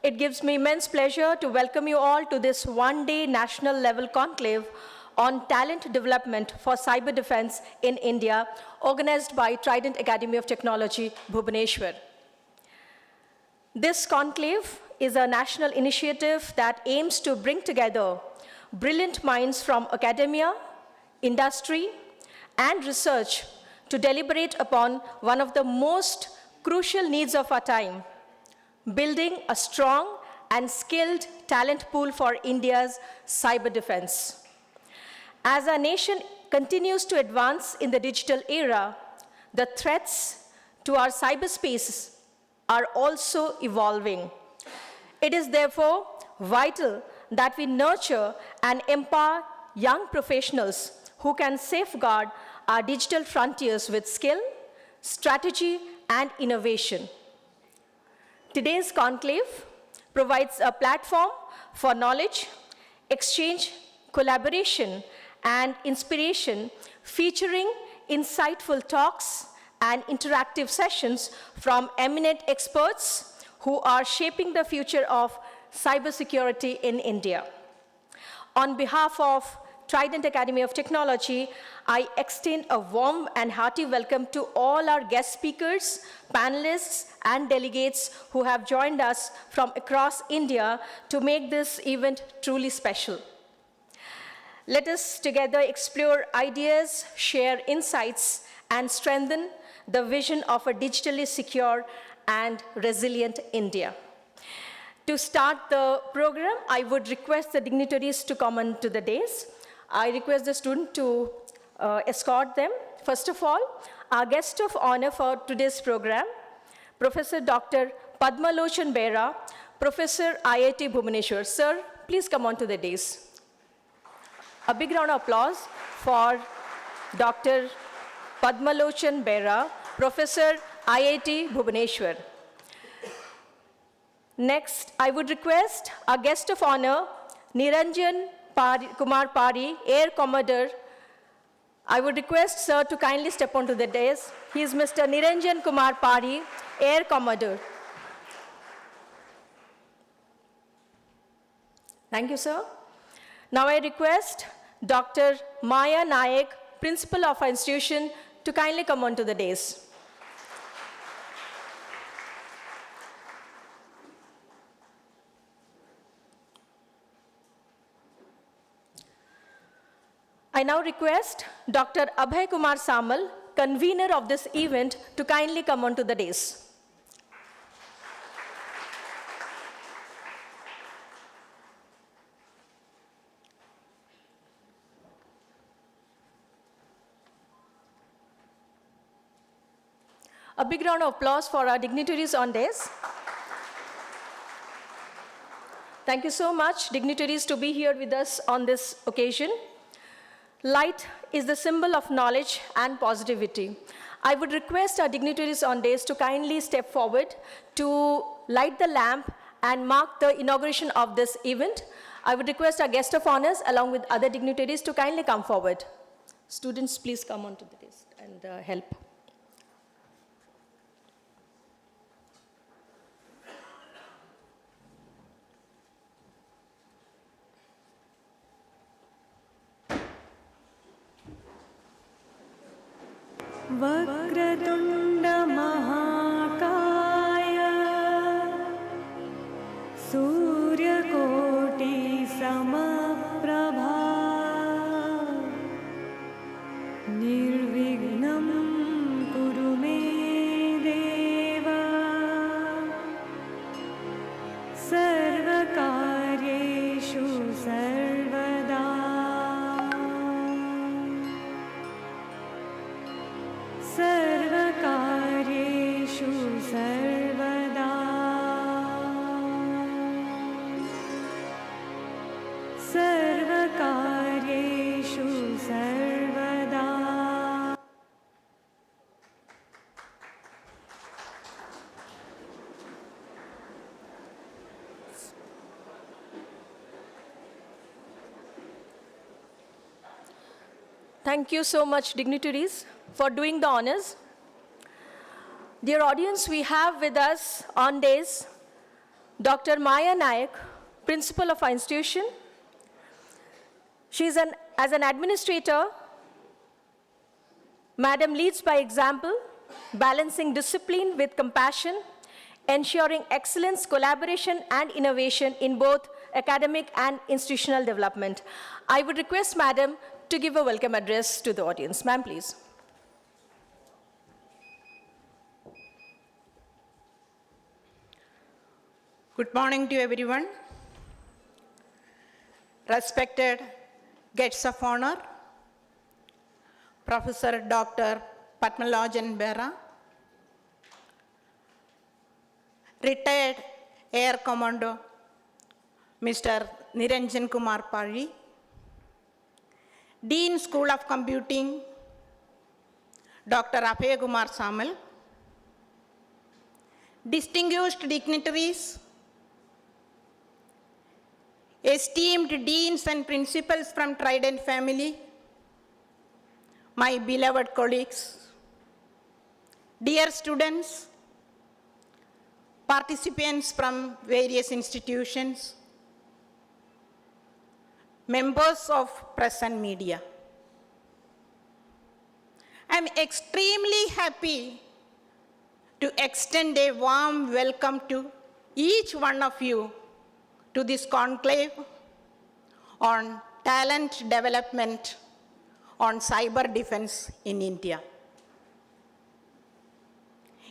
It gives me immense pleasure to welcome you all to this one-day national level conclave on talent development for cyber defense in India, organized by Trident Academy of Technology, Bhubaneswar. This conclave is a national initiative that aims to bring together brilliant minds from academia, industry, and research to deliberate upon one of the most crucial needs of our time, building a strong and skilled talent pool for India's cyber defense. As our nation continues to advance in the digital era, the threats to our cyberspace are also evolving. It is therefore vital that we nurture and empower young professionals who can safeguard our digital frontiers with skill, strategy, and innovation. Today's conclave provides a platform for knowledge, exchange, collaboration, and inspiration, featuring insightful talks and interactive sessions from eminent experts who are shaping the future of cybersecurity in India. On behalf of Trident Academy of Technology, I extend a warm and hearty welcome to all our guest speakers, panelists, and delegates who have joined us from across India to make this event truly special. Let us together explore ideas, share insights, and strengthen the vision of a digitally secure and resilient India. To start the program, I would request the dignitaries to come onto the dais. I request the student to escort them. First of all, our guest of honor for today's program, Professor Dr. Padmalochan Bera, Professor IIT Bhubaneswar. Sir, please come onto the dais. A big round of applause for Dr. Padmalochan Bera, Professor IIT Bhubaneswar. Next, I would request our guest of honor, Niranjan Kumar Pari, Air Commodore. I would request sir to kindly step onto the dais. He is Mr. Niranjan Kumar Pari, Air Commodore. Thank you, sir. Now I request Dr. Maya Nayak, principal of our institution, to kindly come onto the dais. I now request Dr. Abhay Kumar Samal, convener of this event, to kindly come onto the dais. A big round of applause for our dignitaries on dais. Thank you so much, dignitaries, to be here with us on this occasion. Light is the symbol of knowledge and positivity. I would request our dignitaries on dais to kindly step forward to light the lamp and mark the inauguration of this event. I would request our guest of honors, along with other dignitaries, to kindly come forward. Students, please come onto the dais and help. वक्रतुण्ड महाकाय सूर्यकोटि समप्रभा निर्विघ्नं कुरु मे देव सर्वकार्येषु सर्वदा सर्वकार्येषु सर्वदा सर्वकार्येषु सर्वदा. Thank you so much, dignitaries, for doing the honors. Dear audience, we have with us on dais Dr. Maya Nayak, principal of our institution. As an administrator, Madam leads by example, balancing discipline with compassion, ensuring excellence, collaboration, and innovation in both academic and institutional development. I would request Madam to give a welcome address to the audience. Ma'am, please. Good morning to everyone. Respected guests of honor, Professor Dr. Padmalojan Bera, retired Air Commando Mr. Niranjan Kumar Pari, Dean School of Computing Dr. Abhay Kumar Samal, distinguished dignitaries, esteemed deans and principals from Trident family, my beloved colleagues, dear students, participants from various institutions, members of press and media. I am extremely happy to extend a warm welcome to each one of you to this conclave on talent development on cyber defense in India.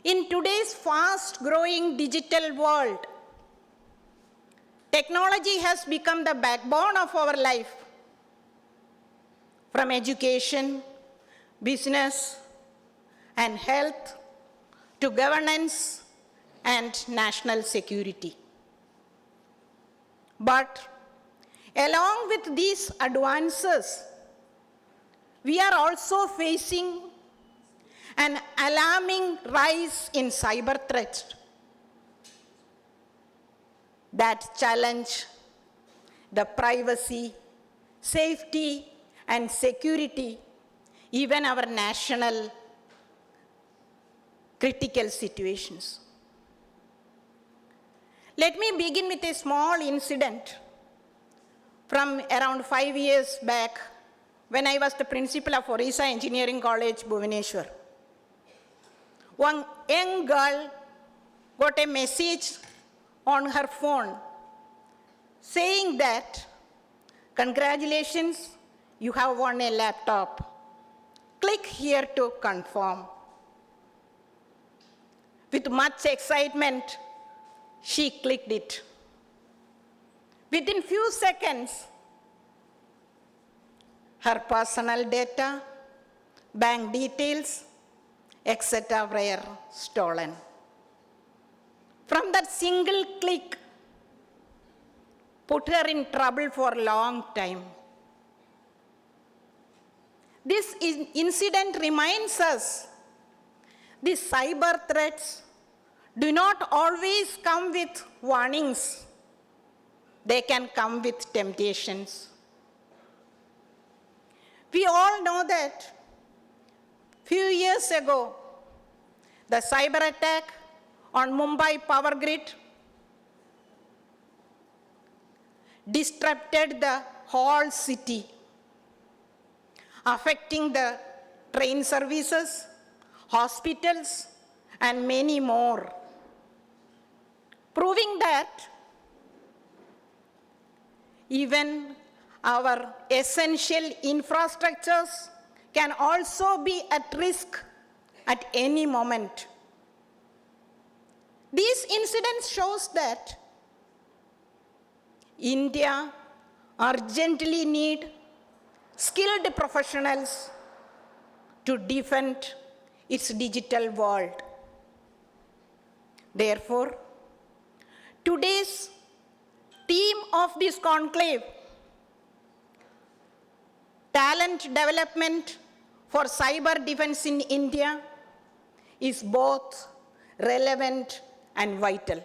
In today's fast-growing digital world, technology has become the backbone of our life, from education, business, and health to governance and national security. But along with these advances, we are also facing an alarming rise in cyber threats that challenge the privacy, safety, and security, even our national critical situations. Let me begin with a small incident from around 5 years back when I was the principal of Orissa Engineering College, Bhubaneswar. One young girl got a message on her phone saying that, "Congratulations, you have won a laptop. Click here to confirm." With much excitement, she clicked it. Within few seconds, her personal data, bank details, etc. were stolen. From that single click, put her in trouble for a long time. This incident reminds us these cyber threats do not always come with warnings. They can come with temptations. We all know that few years ago, the cyber attack on Mumbai power grid disrupted the whole city, affecting the train services, hospitals, and many more, proving that even our essential infrastructures can also be at risk at any moment. These incidents shows that India urgently needs skilled professionals to defend its digital world. Therefore, today's theme of this conclave, talent development for cyber defense in India, is both relevant and vital.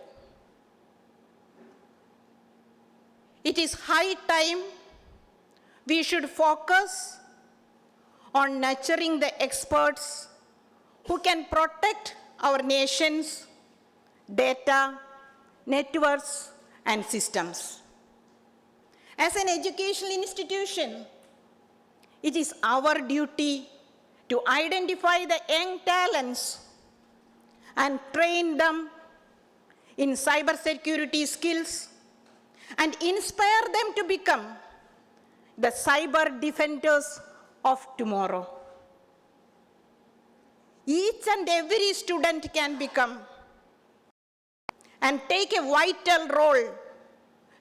It is high time we should focus on nurturing the experts who can protect our nation's data, networks, and systems. As an educational institution, it is our duty to identify the young talents and train them in cybersecurity skills and inspire them to become the cyber defenders of tomorrow. Each and every student can become and take a vital role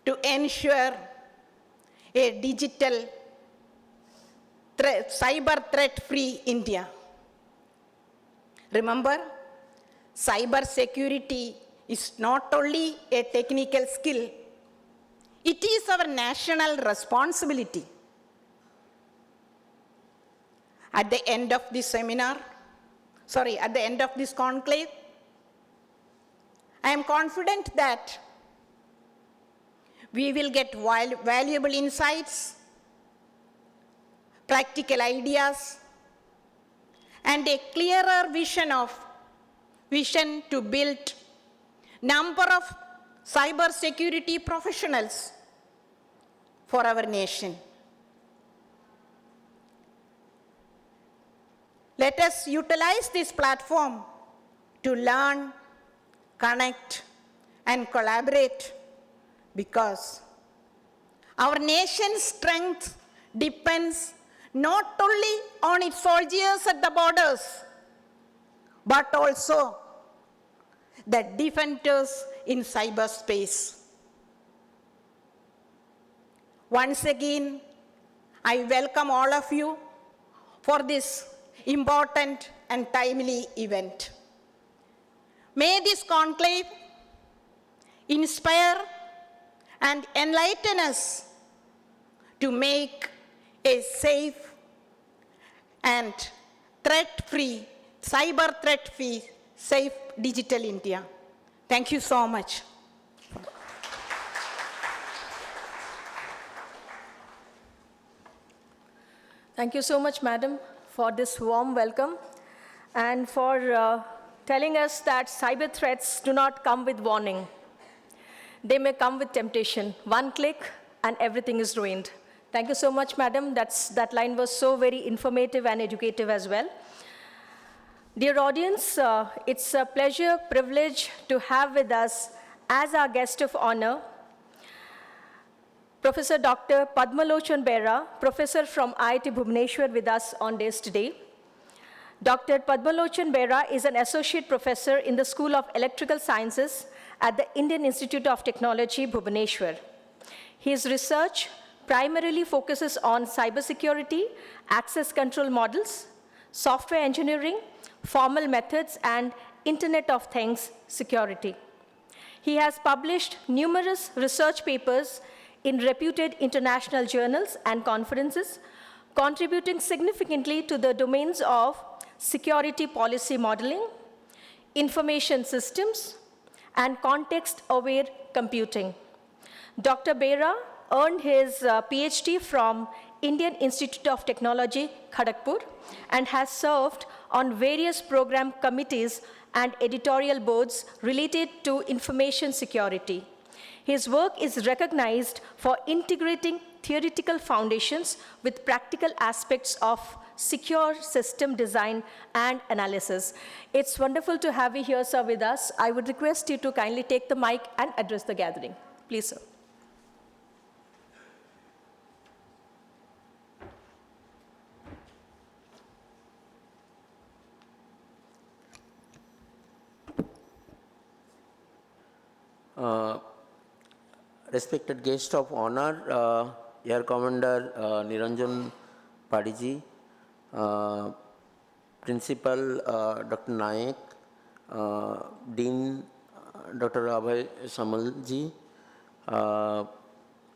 to ensure a digital cyber threat-free India. Remember, cyber security is not only a technical skill, it is our national responsibility. At the end of this seminar, at the end of this conclave, I am confident that we will get valuable insights, practical ideas, and a clearer vision to build number of cyber security professionals for our nation. Let us utilize this platform to learn, connect, and collaborate, because our nation's strength depends not only on its soldiers at the borders, but also the defenders in cyberspace. Once again, I welcome all of you for this important and timely event. May this conclave inspire and enlighten us to make a safe and threat-free, cyber threat-free, safe digital India. Thank you so much. Thank you so much, Madam, for this warm welcome and for telling us that cyber threats do not come with warning. They may come with temptation. One click and everything is ruined. Thank you so much, Madam. That line was so very informative and educative as well. Dear audience, it's a pleasure, privilege to have with us as our guest of honor, Professor Dr. Padmalochan Bera, professor from IIT Bhubaneswar with us on days today. Dr. Padmalochan Bera is an associate professor in the School of Electrical Sciences at the Indian Institute of Technology, Bhubaneswar. His research primarily focuses on cybersecurity, access control models, software engineering, formal methods, and Internet of Things security. He has published numerous research papers in reputed international journals and conferences, contributing significantly to the domains of security policy modeling, information systems, and context-aware computing. Dr. Bera earned his PhD from Indian Institute of Technology, Kharagpur, and has served on various program committees and editorial boards related to information security. His work is recognized for integrating theoretical foundations with practical aspects of secure system design and analysis. It's wonderful to have you here, sir, with us. I would request you to kindly take the mic and address the gathering. Please, sir. Respected guest of honor, Air Commander Niranjan Padiji, Principal Dr. Nayak, Dean Dr. Abhay Samalji,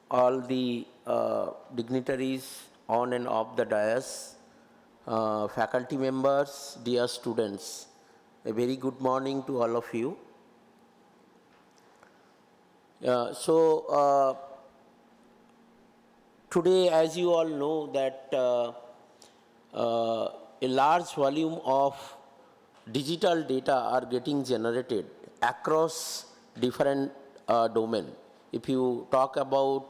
all the dignitaries on and off the dais, faculty members, dear students, a very good morning to all of you. Today, as you all know, that a large volume of digital data are getting generated across different domain. If you talk about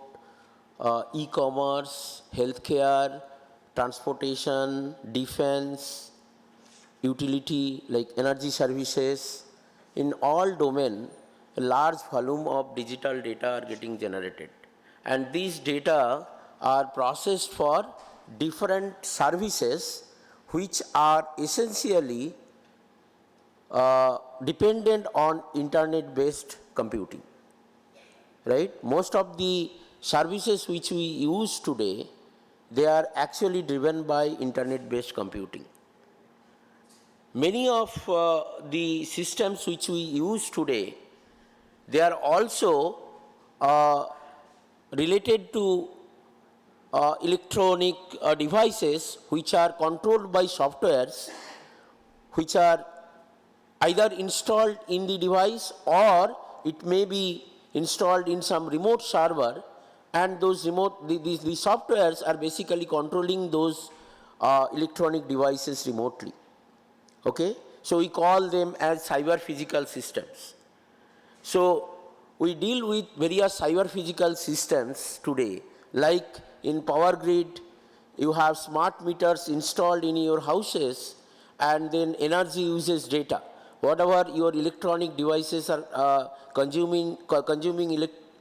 e-commerce, healthcare, transportation, defense, utility like energy services, in all domain, a large volume of digital data are getting generated. And these data are processed for different services which are essentially dependent on internet-based computing, right? Most of the services which we use today, they are actually driven by internet-based computing. Many of the systems which we use today, they are also related to electronic devices which are controlled by softwares which are either installed in the device or it may be installed in some remote server, and those the softwares are basically controlling those electronic devices remotely. Okay? So we call them as cyber physical systems. So we deal with various cyber physical systems today, like in power grid, you have smart meters installed in your houses, and then energy uses data. Whatever your electronic devices are consuming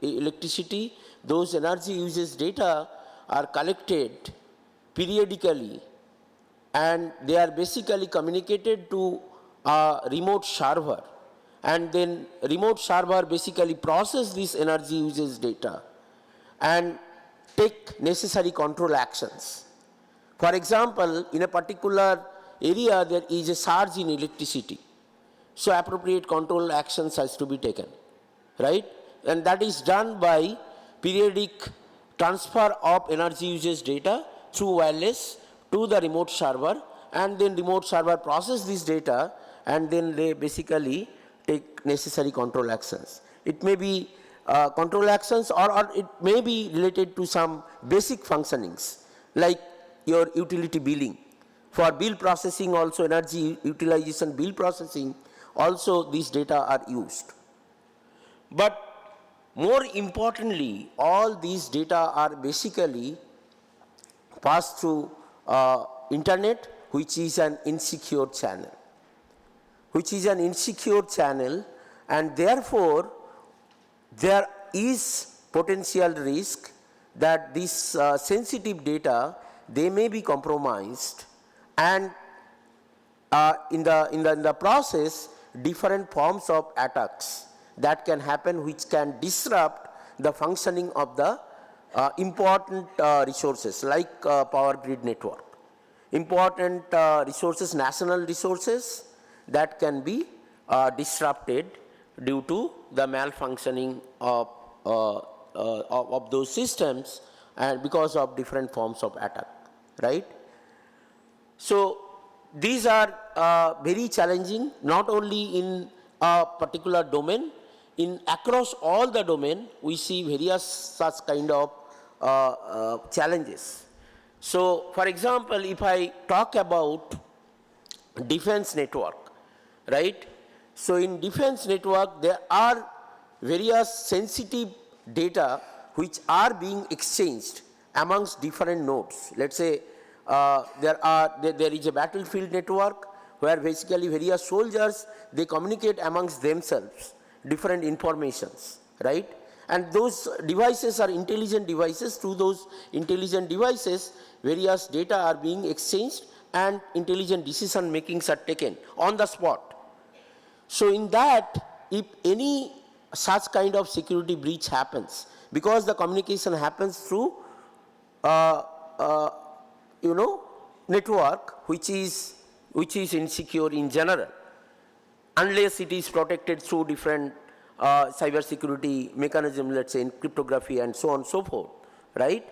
electricity, those energy uses data are collected periodically, and they are basically communicated to a remote server, and then remote server basically process this energy uses data and take necessary control actions. For example, in a particular area there is a surge in electricity, so appropriate control actions has to be taken, right? And that is done by periodic transfer of energy usage data through wireless to the remote server, and then remote server process this data, and then they basically take necessary control actions. It may be control actions, or it may be related to some basic functionings like your utility billing. For bill processing also, energy utilization bill processing, also these data are used. But more importantly, all these data are basically passed through internet, which is an insecure channel. And therefore there is potential risk that this sensitive data, they may be compromised, and in the process different forms of attacks that can happen which can disrupt the functioning of the important resources like power grid network. Important resources, national resources, that can be disrupted due to the malfunctioning of those systems and because of different forms of attack, right? So these are very challenging, not only in a particular domain, across all the domain we see various such kind of challenges. So for example, if I talk about defense network, right? So in defense network there are various sensitive data which are being exchanged amongst different nodes. Let's say there is a battlefield network where basically various soldiers, they communicate amongst themselves different informations, right? And those devices are intelligent devices. Through those intelligent devices, various data are being exchanged and intelligent decision makings are taken on the spot. So in that, if any such kind of security breach happens, because the communication happens through network which is insecure in general, unless it is protected through different cybersecurity mechanism, let's say in cryptography and so on and so forth, right?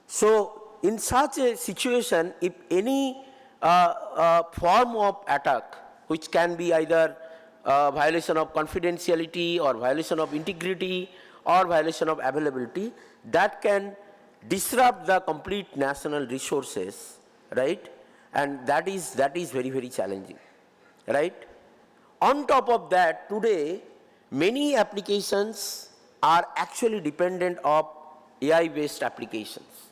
So in such a situation, if any form of attack, which can be either violation of confidentiality or violation of integrity or violation of availability, that can disrupt the complete national resources, right? And that is very, very challenging, right? On top of that, today many applications are actually dependent of AI-based applications.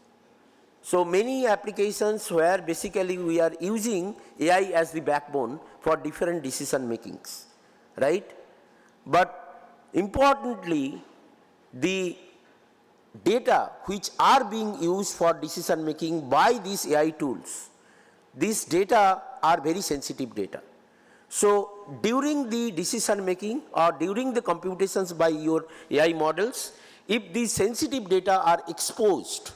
So many applications where basically we are using AI as the backbone for different decision makings, right? But importantly, the data which are being used for decision making by these AI tools, these data are very sensitive data. So during the decision making or during the computations by your AI models, if these sensitive data are exposed,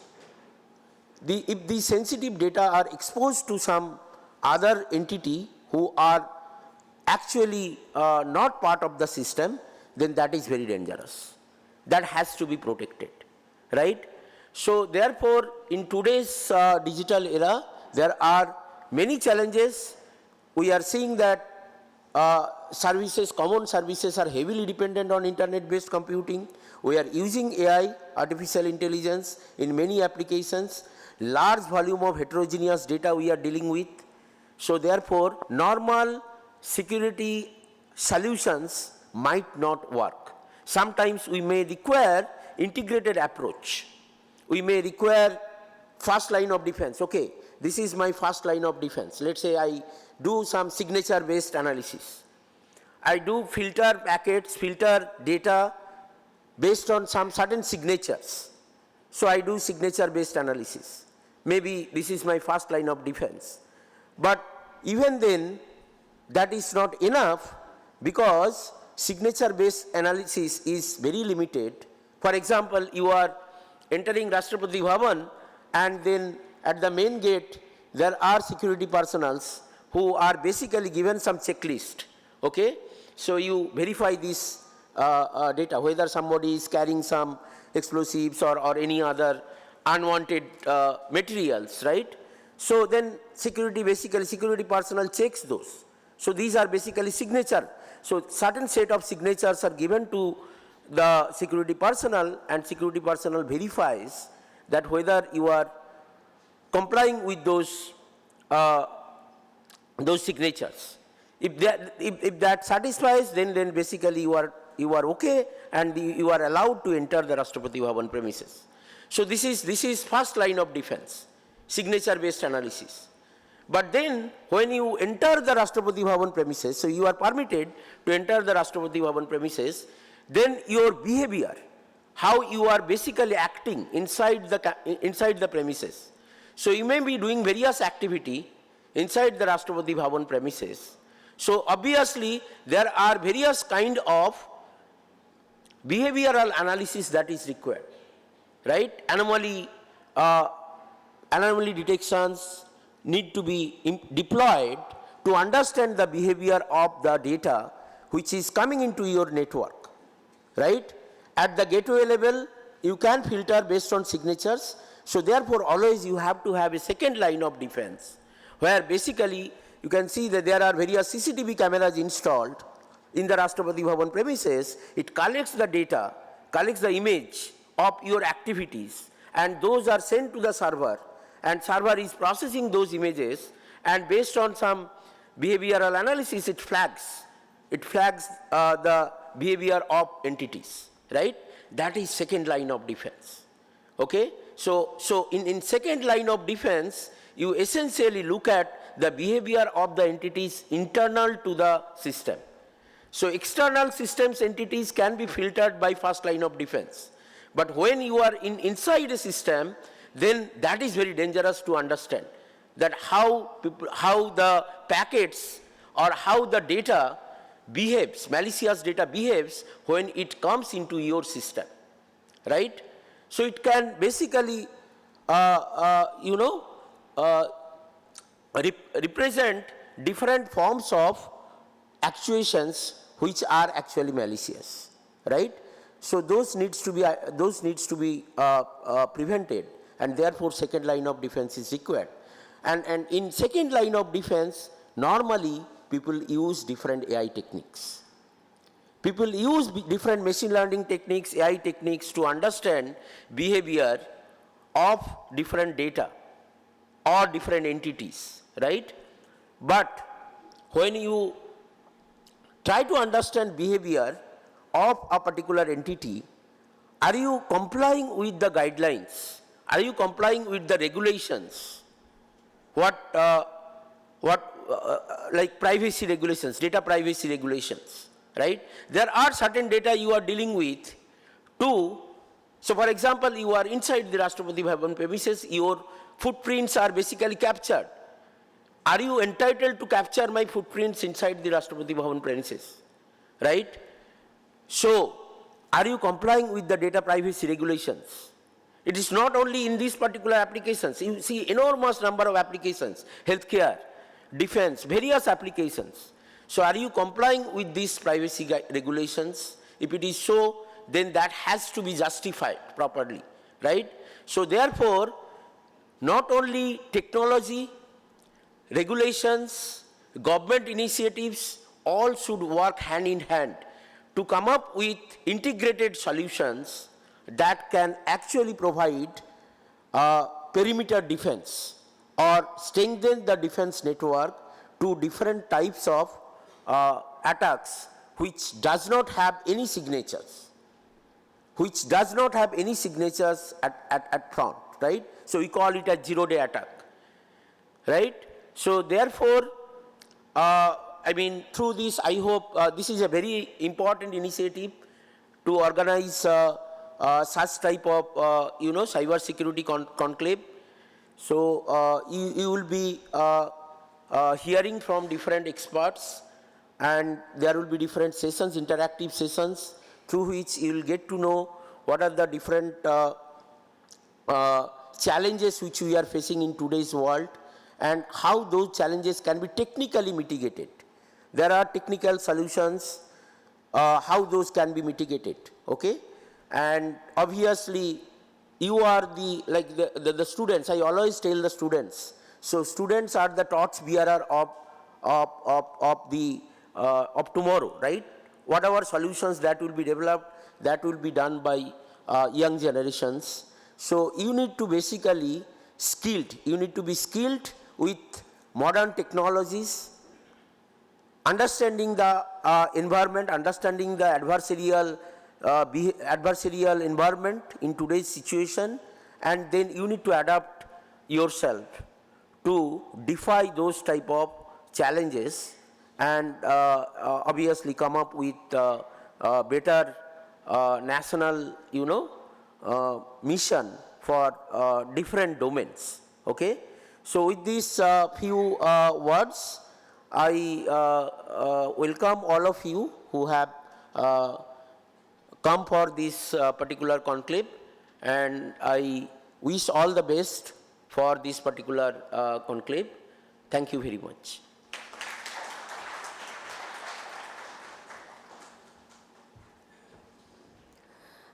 if these sensitive data are exposed to some other entity who are actually not part of the system, then that is very dangerous. That has to be protected, right? So therefore, in today's digital era, there are many challenges. We are seeing that services, common services are heavily dependent on internet-based computing. We are using AI, artificial intelligence in many applications. Large volume of heterogeneous data we are dealing with. So therefore, normal security solutions might not work. Sometimes we may require integrated approach. We may require first line of defense. Okay, this is my first line of defense. Let's say I do some signature based analysis. I do filter packets, filter data based on some certain signatures. So I do signature based analysis. Maybe this is my first line of defense. But even then, that is not enough because signature based analysis is very limited. For example, you are entering Rashtrapati Bhavan and then at the main gate there are security personnel who are basically given some checklist. Okay? So you verify this data, whether somebody is carrying some explosives or any other unwanted materials, right? So then security personnel checks those. So these are basically signature. So certain set of signatures are given to the security personnel and security personnel verifies that whether you are complying with those signatures. If that satisfies, then basically you are okay and you are allowed to enter the Rashtrapati Bhavan premises. So this is first line of defense, signature based analysis. But then when you enter the Rashtrapati Bhavan premises, so you are permitted to enter the Rashtrapati Bhavan premises, then your behavior, how you are basically acting inside the premises. So you may be doing various activity inside the Rashtrapati Bhavan premises. So obviously there are various kind of behavioral analysis that is required, right? Anomaly detections need to be deployed to understand the behavior of the data which is coming into your network, right? At the gateway level, you can filter based on signatures. So therefore, always you have to have a second line of defense, where basically you can see that there are various CCTV cameras installed in the Rashtrapati Bhavan premises. It collects the data, collects the image of your activities, and those are sent to the server, and server is processing those images, and based on some behavioral analysis, it flags the behavior of entities, right? That is second line of defense. Okay? So in second line of defense, you essentially look at the behavior of the entities internal to the system. So external systems entities can be filtered by first line of defense. But when you are inside a system, then that is very dangerous to understand, that how the packets or how the data behaves, malicious data behaves when it comes into your system, right? So it can basically, represent different forms of actuations which are actually malicious, right? So those needs to be prevented, and therefore second line of defense is required. And in second line of defense, normally people use different AI techniques. People use different machine learning techniques, AI techniques to understand behavior of different data or different entities, right? But when you try to understand behavior of a particular entity, Are you complying with the guidelines? Are you complying with the regulations? Like privacy regulations, data privacy regulations, right? There are certain data you are dealing with too. So for example, you are inside the Rashtrapati Bhavan premises, your footprints are basically captured. Are you entitled to capture my footprints inside the Rashtrapati Bhavan premises, right? So, are you complying with the data privacy regulations? It is not only in these particular applications. You see enormous number of applications, healthcare, defense, various applications. So, are you complying with these privacy regulations? If it is so, then that has to be justified properly, right? So, therefore, not only technology, regulations, government initiatives, all should work hand in hand to come up with integrated solutions that can actually provide perimeter defense or strengthen the defense network to different types of attacks which does not have any signatures, at front, right? So we call it a zero-day attack, right? So therefore, I mean, through this, I hope this is a very important initiative to organize such type of, cyber security conclave. So you will be hearing from different experts, and there will be different sessions, interactive sessions, through which you will get to know what are the different challenges which we are facing in today's world, and how those challenges can be technically mitigated. There are technical solutions, how those can be mitigated, okay? And obviously, you are the students, I always tell the students. So students are the torch bearer of tomorrow, right? Whatever solutions that will be developed, that will be done by young generations. So you need to basically you need to be skilled with modern technologies, understanding the environment, understanding the adversarial environment in today's situation, and then you need to adapt yourself to defy those type of challenges, and obviously come up with better national, mission for different domains, okay? So with these few words, I welcome all of you who have come for this particular conclave, and I wish all the best for this particular conclave. Thank you very much.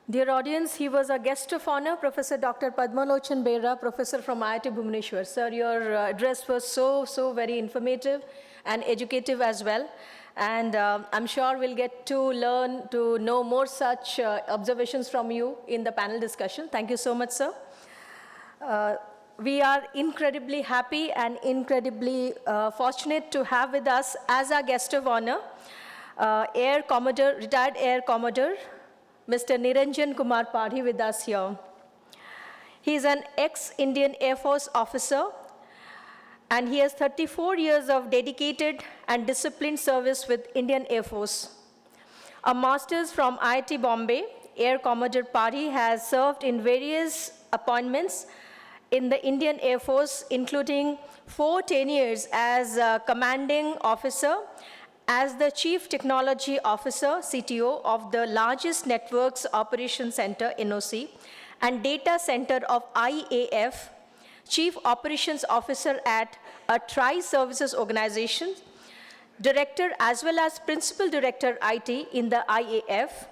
Dear audience, he was a guest of honor, Professor Dr. Padmalochan Bera, professor from IIT Bhubaneswar. Sir, your address was so very informative and educative as well. And I'm sure we'll get to learn to know more such observations from you in the panel discussion. Thank you so much, sir. We are incredibly happy and incredibly fortunate to have with us as our guest of honor, retired Air Commodore, Mr. Niranjan Kumar Padhi with us here. He is an ex-Indian Air Force officer, and he has 34 years of dedicated and disciplined service with Indian Air Force. A master's from IIT Bombay, Air Commodore Padhi has served in various appointments in the Indian Air Force, including 4 tenures as a commanding officer, as the Chief Technology Officer, CTO, of the largest Networks Operations Center, NOC, and Data Center of IAF, Chief Operations Officer at a Tri-Services Organization, Director as well as Principal Director IT in the IAF,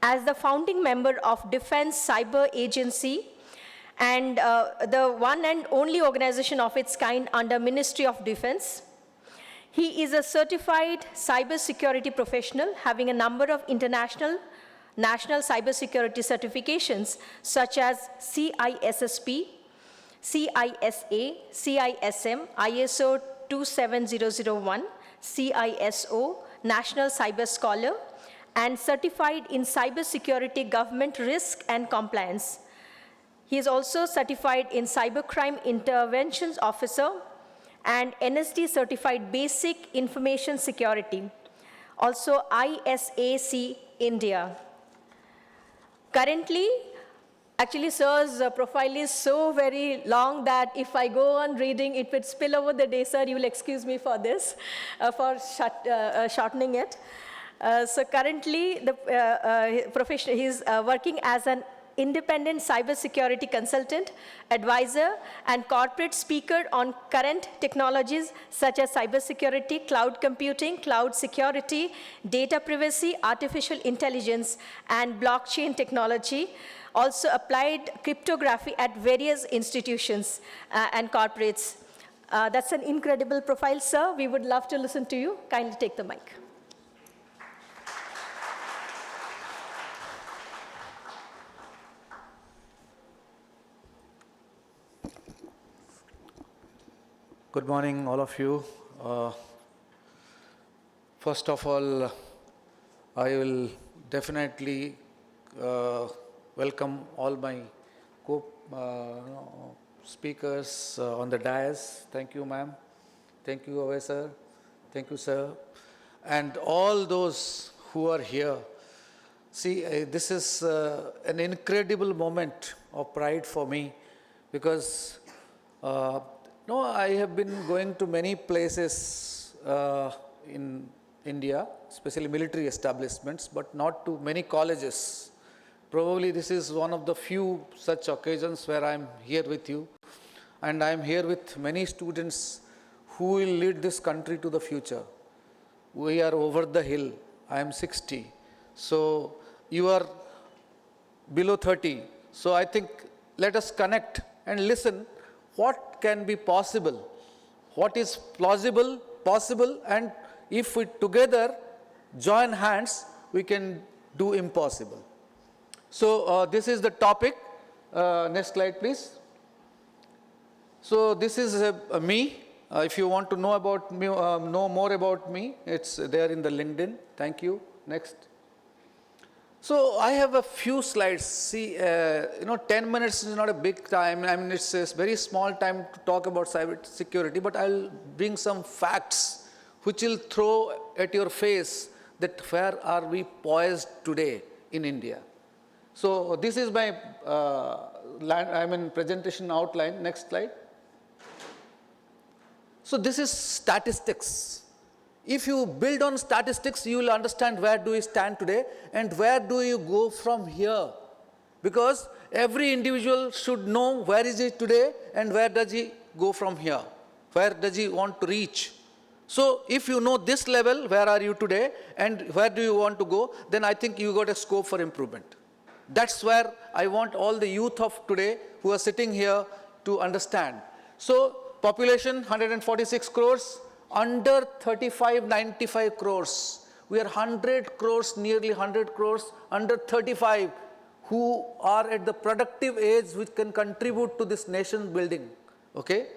as the founding member of Defense Cyber Agency, and the one and only organization of its kind under Ministry of Defense. He is a certified cybersecurity professional having a number of international, national cybersecurity certifications such as CISSP, CISA, CISM, ISO 27001, CISO, National Cyber Scholar, and certified in cybersecurity government risk and compliance. He is also certified in cybercrime interventions officer and NSD certified basic information security, also ISAC India. Currently, actually, sir's profile is so very long that if I go on reading, it would spill over the day, sir. You will excuse me for this, for shortening it. So currently, he's working as an independent cybersecurity consultant, advisor, and corporate speaker on current technologies such as cybersecurity, cloud computing, cloud security, data privacy, artificial intelligence, and blockchain technology. Also applied cryptography at various institutions and corporates. That's an incredible profile, sir. We would love to listen to you. Kindly take the mic. Good morning, all of you. First of all, I will definitely welcome all my speakers on the dais. Thank you, ma'am. Thank you, Away, sir. Thank you, sir. And all those who are here. See, this is an incredible moment of pride for me because I have been going to many places in India, especially military establishments, but not to many colleges. Probably this is one of the few such occasions where I'm here with you. And I'm here with many students who will lead this country to the future. We are over the hill. I am 60. So you are below 30. So I think let us connect and listen what can be possible, what is plausible, possible, and if we together join hands, we can do impossible. So this is the topic. Next slide, please. So this is me. If you want to know about me, know more about me, it's there in the LinkedIn. Thank you. Next. So I have a few slides. See, 10 minutes is not a big time. I mean, it's a very small time to talk about cyber security, but I'll bring some facts which will throw at your face that where are we poised today in India. So this is my presentation outline. Next slide. So this is statistics. If you build on statistics, you will understand where do we stand today and where do you go from here. Because every individual should know where is he today and where does he go from here. Where does he want to reach. So if you know this level, where are you today and where do you want to go, then I think you got a scope for improvement. That's where I want all the youth of today who are sitting here to understand. So population 146 crores. Under 35, 95 crores. We are 100 crores, nearly 100 crores, under 35, who are at the productive age which can contribute to this nation building. Okay?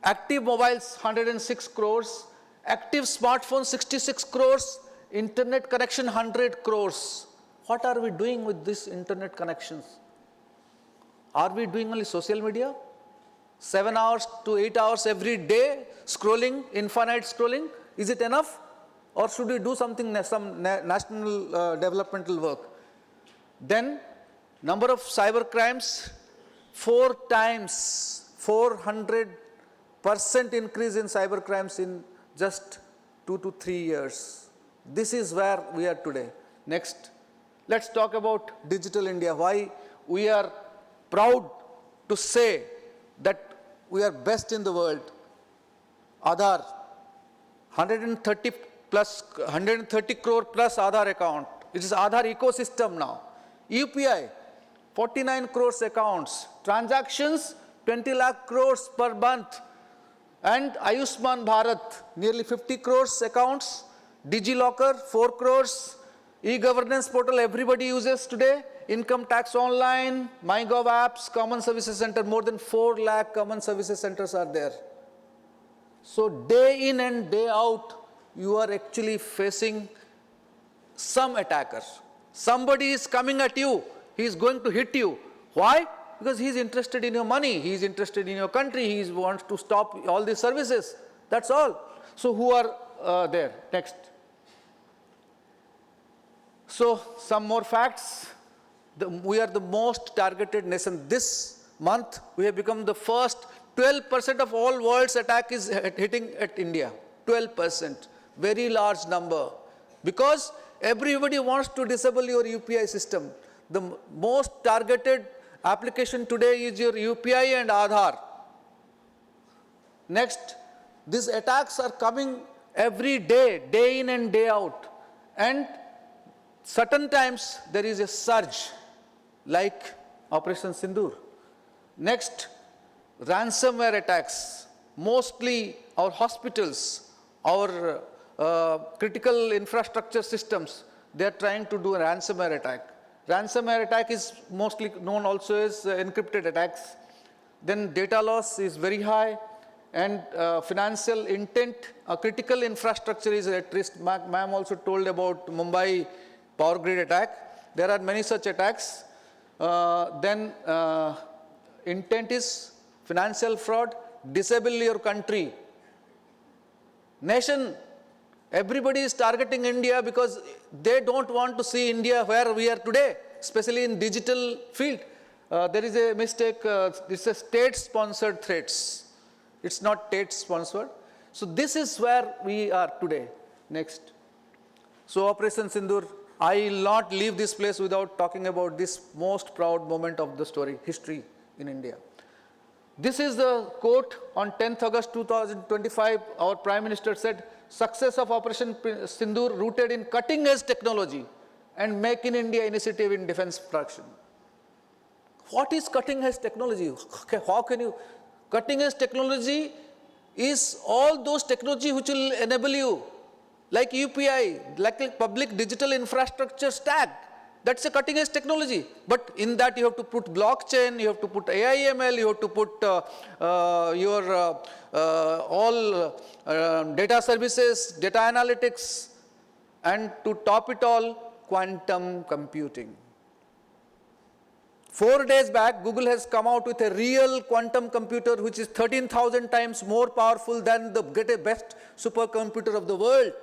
Active mobiles, 106 crores. Active smartphones, 66 crores. Internet connection, 100 crores. What are we doing with these internet connections? Are we doing only social media? 7 hours to 8 hours every day, scrolling, infinite scrolling, is it enough? Or should we do something, some national developmental work? Then, number of cyber crimes, 4 times, 400% increase in cyber crimes in just 2 to 3 years. This is where we are today. Next, let's talk about Digital India, why we are proud to say that we are best in the world. Aadhaar, 130 crore plus Aadhaar account. It is Aadhaar ecosystem now. UPI, 49 crores accounts. Transactions, 20 lakh crores per month. And Ayushman Bharat, nearly 50 crores accounts. DigiLocker, 4 crores. E-governance portal everybody uses today. Income tax online, MyGov apps, common services center, more than 4 lakh common services centers are there. So day in and day out, you are actually facing some attacker. Somebody is coming at you, he is going to hit you. Why? Because he is interested in your money, he is interested in your country, he wants to stop all these services. That's all. So who are there? Next. So some more facts. We are the most targeted nation. This month we have become the first. 12% of all world's attack is hitting at India. 12%. Very large number. Because everybody wants to disable your UPI system. The most targeted application today is your UPI and Aadhaar. Next, these attacks are coming every day, day in and day out. And certain times there is a surge, like Operation Sindoor. Next, ransomware attacks. Mostly our hospitals, our critical infrastructure systems, they are trying to do a ransomware attack. Ransomware attack is mostly known also as encrypted attacks. Then data loss is very high, and financial intent, critical infrastructure is at risk. Ma'am also told about Mumbai power grid attack. There are many such attacks. Then intent is financial fraud, disable your country. Nation, everybody is targeting India because they don't want to see India where we are today, especially in digital field. There is a mistake, this is state-sponsored threats. It's not state-sponsored. So this is where we are today. Next. So Operation Sindoor, I will not leave this place without talking about this most proud moment of the story, history in India. This is the quote on 10th August 2025, our Prime Minister said, success of Operation Sindoor rooted in cutting-edge technology and Make in India initiative in defense production. What is cutting-edge technology? How can you? Cutting-edge technology is all those technology which will enable you, like UPI, like public digital infrastructure stack. That's a cutting-edge technology. But in that you have to put blockchain, you have to put AI/ML, you have to put your all data services, data analytics, and to top it all, quantum computing. 4 days back, Google has come out with a real quantum computer which is 13,000 times more powerful than the best supercomputer of the world.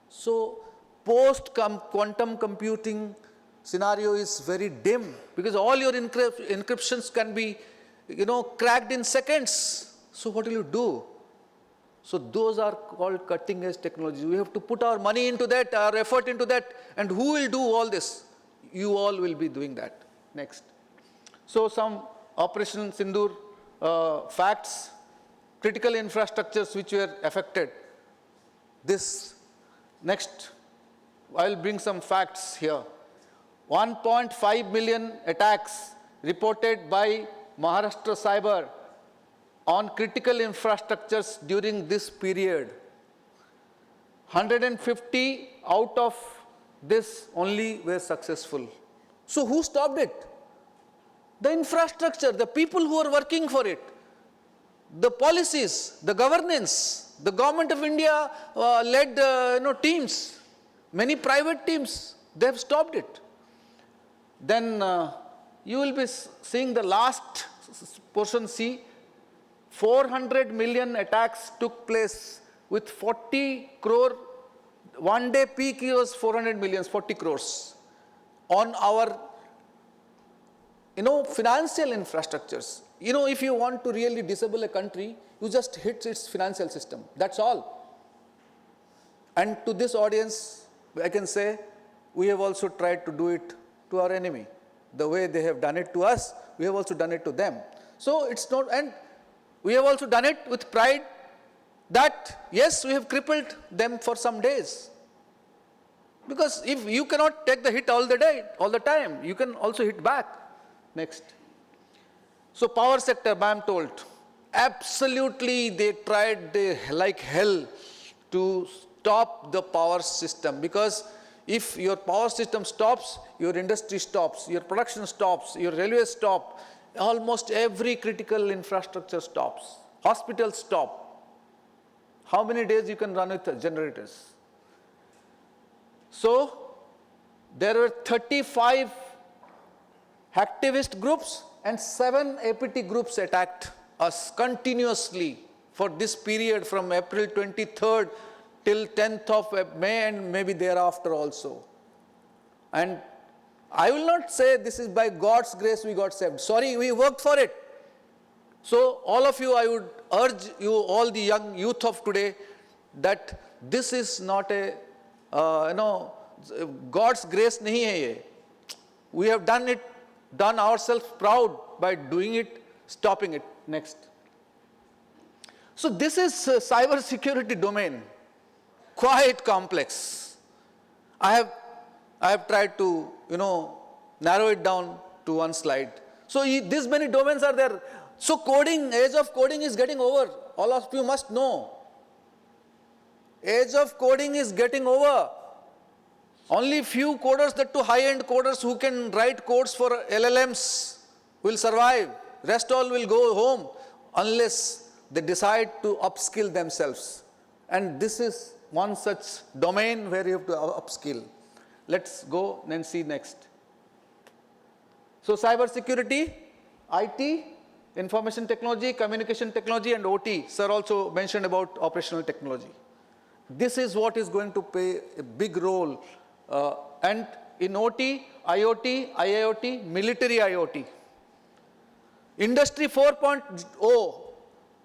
So post-quantum computing scenario is very dim because all your encryptions can be, cracked in seconds. So what will you do? So those are called cutting-edge technologies. We have to put our money into that, our effort into that. And who will do all this? You all will be doing that. Next. So some Operation Sindoor facts, critical infrastructures which were affected. This. Next, I will bring some facts here. 1.5 million attacks reported by Maharashtra Cyber on critical infrastructures during this period. 150 out of this only were successful. So who stopped it? The infrastructure, the people who are working for it, the policies, the governance, the government of India led teams, many private teams, they have stopped it. Then you will be seeing the last portion C, 400 million attacks took place with 40 crore, one day peak was 400 million, 40 crores on our financial infrastructures. If you want to really disable a country, you just hit its financial system. That's all. And to this audience, I can say, we have also tried to do it to our enemy. The way they have done it to us, we have also done it to them. So it's not, and we have also done it with pride that, yes, we have crippled them for some days. Because if you cannot take the hit all the time, you can also hit back. Next. So power sector, ma'am told, absolutely they tried like hell to stop the power system, because if your power system stops, your industry stops, your production stops, your railways stop, almost every critical infrastructure stops. Hospitals stop. How many days you can run with generators? So there were 35 hacktivist groups and 7 APT groups attacked us continuously for this period from April 23rd till 10th of May and maybe thereafter also. And I will not say this is by God's grace we got saved. Sorry, we worked for it. So all of you, I would urge you, all the young youth of today, that this is not a, God's grace nahi hai ye. We have done ourselves proud by doing it, stopping it. Next. So this is cyber security domain, quite complex. I have tried to, narrow it down to one slide. So these many domains are there. So coding, age of coding is getting over. All of you must know. Age of coding is getting over. Only few coders, that to high-end coders who can write codes for LLMs will survive. Rest all will go home unless they decide to upskill themselves. And this is one such domain where you have to upskill. Let's go and see next. So cyber security, IT, information technology, communication technology, and OT. Sir also mentioned about operational technology. This is what is going to play a big role. And in OT, IoT, IIoT, military IoT. Industry 4.0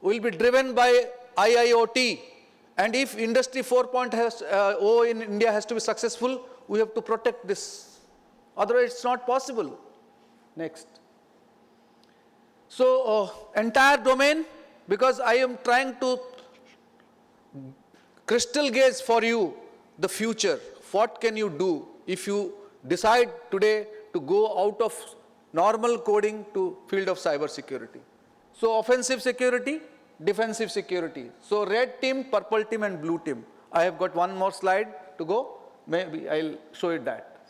will be driven by IIoT. And if Industry 4.0 in India has to be successful, we have to protect this. Otherwise, it's not possible. Next. So, entire domain, because I am trying to crystal gaze for you the future. What can you do if you decide today to go out of normal coding to field of cyber security? So, offensive security, defensive security. So, red team, purple team, and blue team. I have got one more slide to go. Maybe I'll show you that.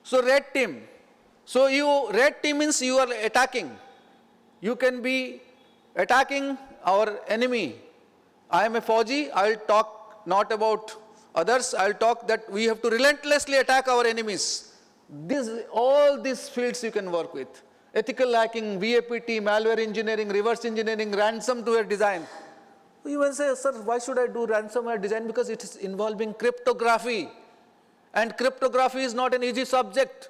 So, red team. So, red team means you are attacking. You can be attacking our enemy. I am a Fauji. I will talk not about others. I will talk that we have to relentlessly attack our enemies. All these fields you can work with. Ethical hacking, VAPT, malware engineering, reverse engineering, ransomware design. You will say, sir, why should I do ransomware design? Because it is involving cryptography. And cryptography is not an easy subject.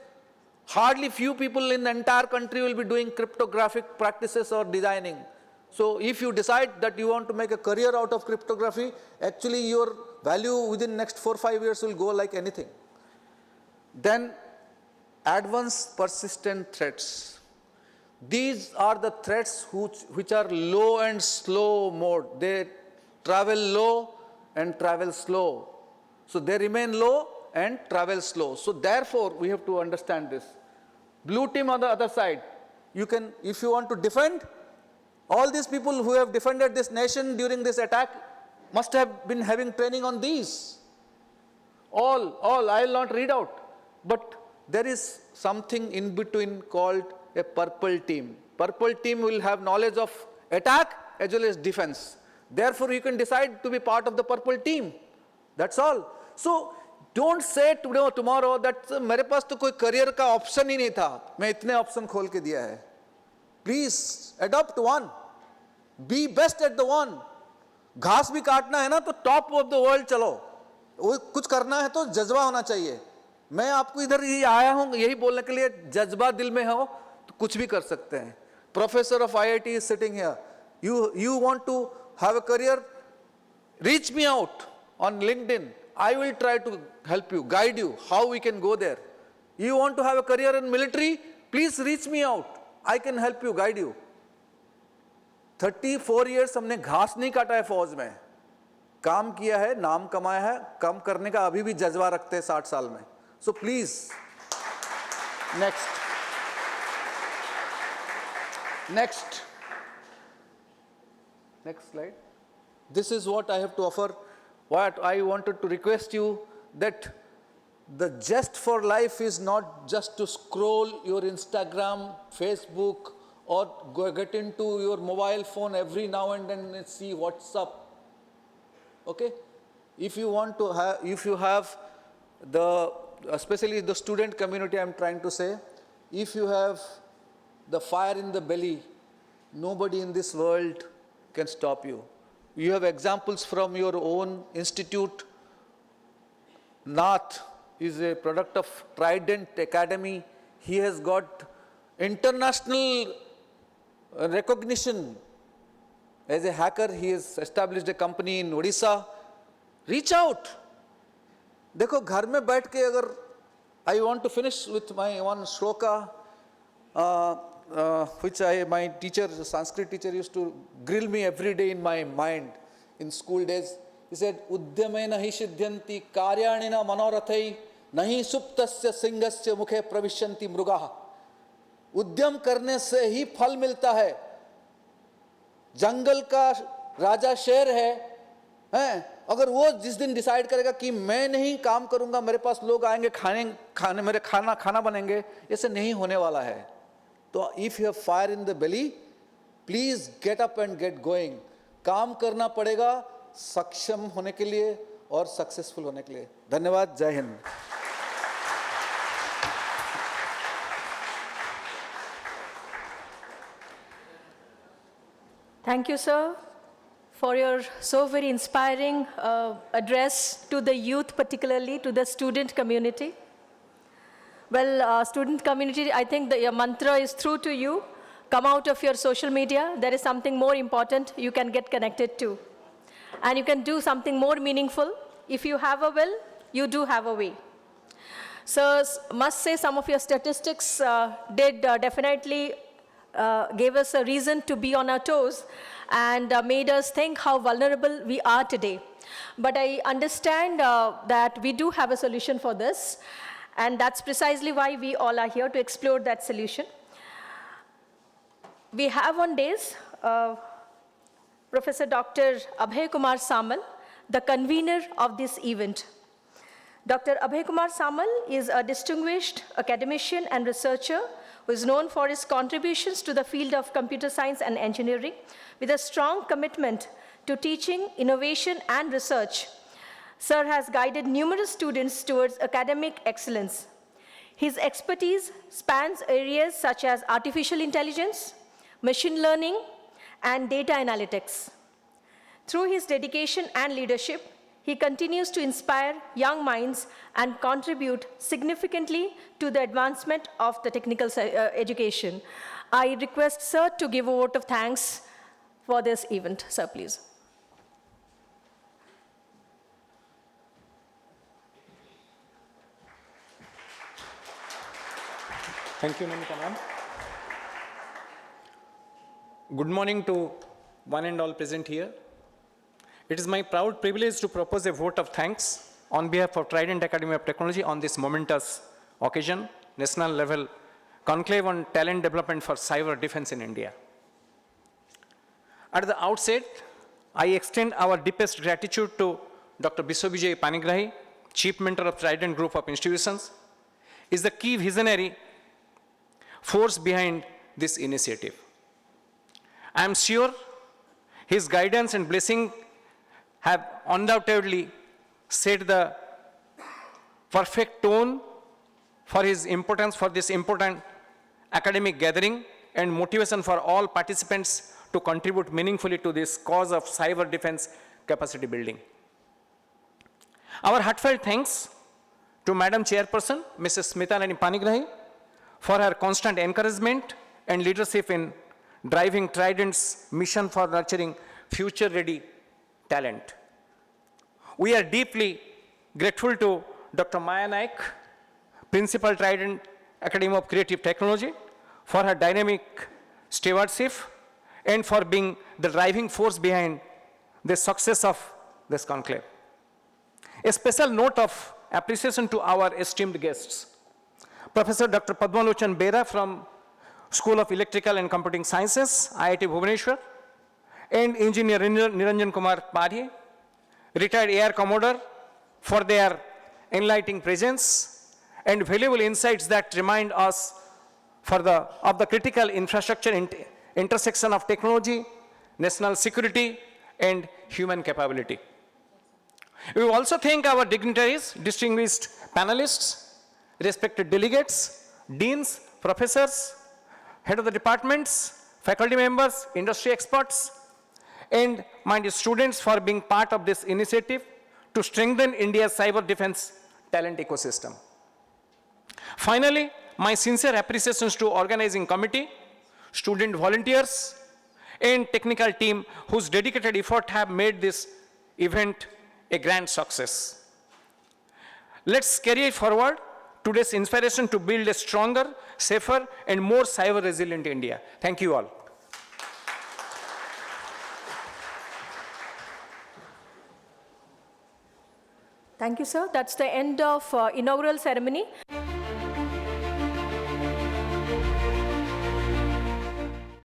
Hardly few people in the entire country will be doing cryptographic practices or designing. So if you decide that you want to make a career out of cryptography, actually your value within next 4 or 5 years will go like anything. Then advanced persistent threats. These are the threats which are low and slow mode. They travel low and travel slow. So they remain low and travel slow. So therefore, we have to understand this. Blue team on the other side, you can, if you want to defend, all these people who have defended this nation during this attack must have been having training on these. All, I will not read out. But there is something in between called a purple team. Purple team will have knowledge of attack as well as defense. Therefore, you can decide to be part of the purple team. That's all. So, don't say tomorrow that मेरे पास तो कोई career का option ही नहीं था, मैं इतने option खोल के दिया है. Please adopt one. Be best at the one. घास भी काटना है ना तो top of the world चलो. वो कुछ करना है तो जज्बा होना चाहिए. मैं आपको इधर ये आया हूँ यही बोलने के लिए जज्बा दिल में हो तो कुछ भी कर सकते हैं. Professor of IIT is sitting here. You want to have a career? Reach me out on LinkedIn. I will try to help you, guide you, how we can go there. You want to have a career in military? Please reach me out. I can help you, guide you. 34 years हमने घास नहीं काटा है फौज में. काम किया है, नाम कमाया है, काम करने का अभी भी जज्बा रखते हैं 60 साल में. So please, next. Next slide. This is what I have to offer. What I wanted to request you, that the zest for life is not just to scroll your Instagram, Facebook, or go get into your mobile phone every now and then and see what's up. Okay? If you want to have, if you have the especially the student community, I'm trying to say, if you have the fire in the belly, nobody in this world can stop you. You have examples from your own institute. Nath is a product of Trident Academy. He has got international recognition. As a hacker, he has established a company in Odisha. Reach out. देखो घर में बैठ के अगर I want to finish with my one shloka, which my teacher, Sanskrit teacher, used to grill me every day in my mind in school days. He said, "Udyamena hi siddhyanti karyanina manorathai nahi suptasya singasya mukhe pravishyanti mrugaha." उद्यम करने से ही फल मिलता है. जंगल का राजा शेर है, अगर वो जिस दिन डिसाइड करेगा कि मैं नहीं काम करूंगा, मेरे पास लोग आएंगे खाने मेरे खाना बनेंगे, ऐसे नहीं होने वाला है. तो if you have fire in the belly, please get up and get going. काम करना पड़ेगा सक्षम होने के लिए और सक्सेसफुल होने के लिए. धन्यवाद. जय Hind. Thank you, sir, for your so very inspiring address to the youth, particularly to the student community. Well, student community, I think that your mantra is through to you. Come out of your social media. There is something more important you can get connected to. And you can do something more meaningful. If you have a will, you do have a way. So, must say some of your statistics did definitely gave us a reason to be on our toes and made us think how vulnerable we are today. But I understand that we do have a solution for this, and that's precisely why we all are here, to explore that solution. We have on days Professor Dr. Abhay Kumar Samal, the convener of this event. Dr. Abhay Kumar Samal is a distinguished academician and researcher who is known for his contributions to the field of computer science and engineering, with a strong commitment to teaching, innovation, and research. Sir has guided numerous students towards academic excellence. His expertise spans areas such as artificial intelligence, machine learning, and data analytics. Through his dedication and leadership, he continues to inspire young minds and contribute significantly to the advancement of the technical education. I request Sir to give a vote of thanks for this event. Sir, please. Thank you, Namita ma'am. Good morning to one and all present here. It is my proud privilege to propose a vote of thanks on behalf of Trident Academy of Technology on this momentous occasion, national level conclave on talent development for cyber defense in India. At the outset, I extend our deepest gratitude to Dr. Biswabijay Panigrahi, Chief Mentor of Trident Group of Institutions, is the key visionary force behind this initiative. I am sure his guidance and blessing have undoubtedly set the perfect tone for his importance for this important academic gathering and motivation for all participants to contribute meaningfully to this cause of cyber defense capacity building. Our heartfelt thanks to Madam Chairperson, Mrs. Smita Rani Panigrahi, for her constant encouragement and leadership in driving Trident's mission for nurturing future-ready talent. We are deeply grateful to Dr. Maya Naik, Principal Trident Academy of Creative Technology, for her dynamic stewardship and for being the driving force behind the success of this conclave. A special note of appreciation to our esteemed guests. Professor Dr. Padmalochan Bera from School of Electrical and Computing Sciences, IIT Bhubaneswar, and Engineer Niranjan Kumar Padhi, retired Air Commodore, for their enlightening presence and valuable insights that remind us of the critical infrastructure intersection of technology, national security, and human capability. We also thank our dignitaries, distinguished panelists, respected delegates, deans, professors, head of the departments, faculty members, industry experts, and my students for being part of this initiative to strengthen India's cyber defense talent ecosystem. Finally, my sincere appreciations to organizing committee, student volunteers, and technical team whose dedicated effort have made this event a grand success. Let's carry forward today's inspiration to build a stronger, safer, and more cyber resilient India. Thank you all. Thank you, sir. That's the end of inaugural ceremony.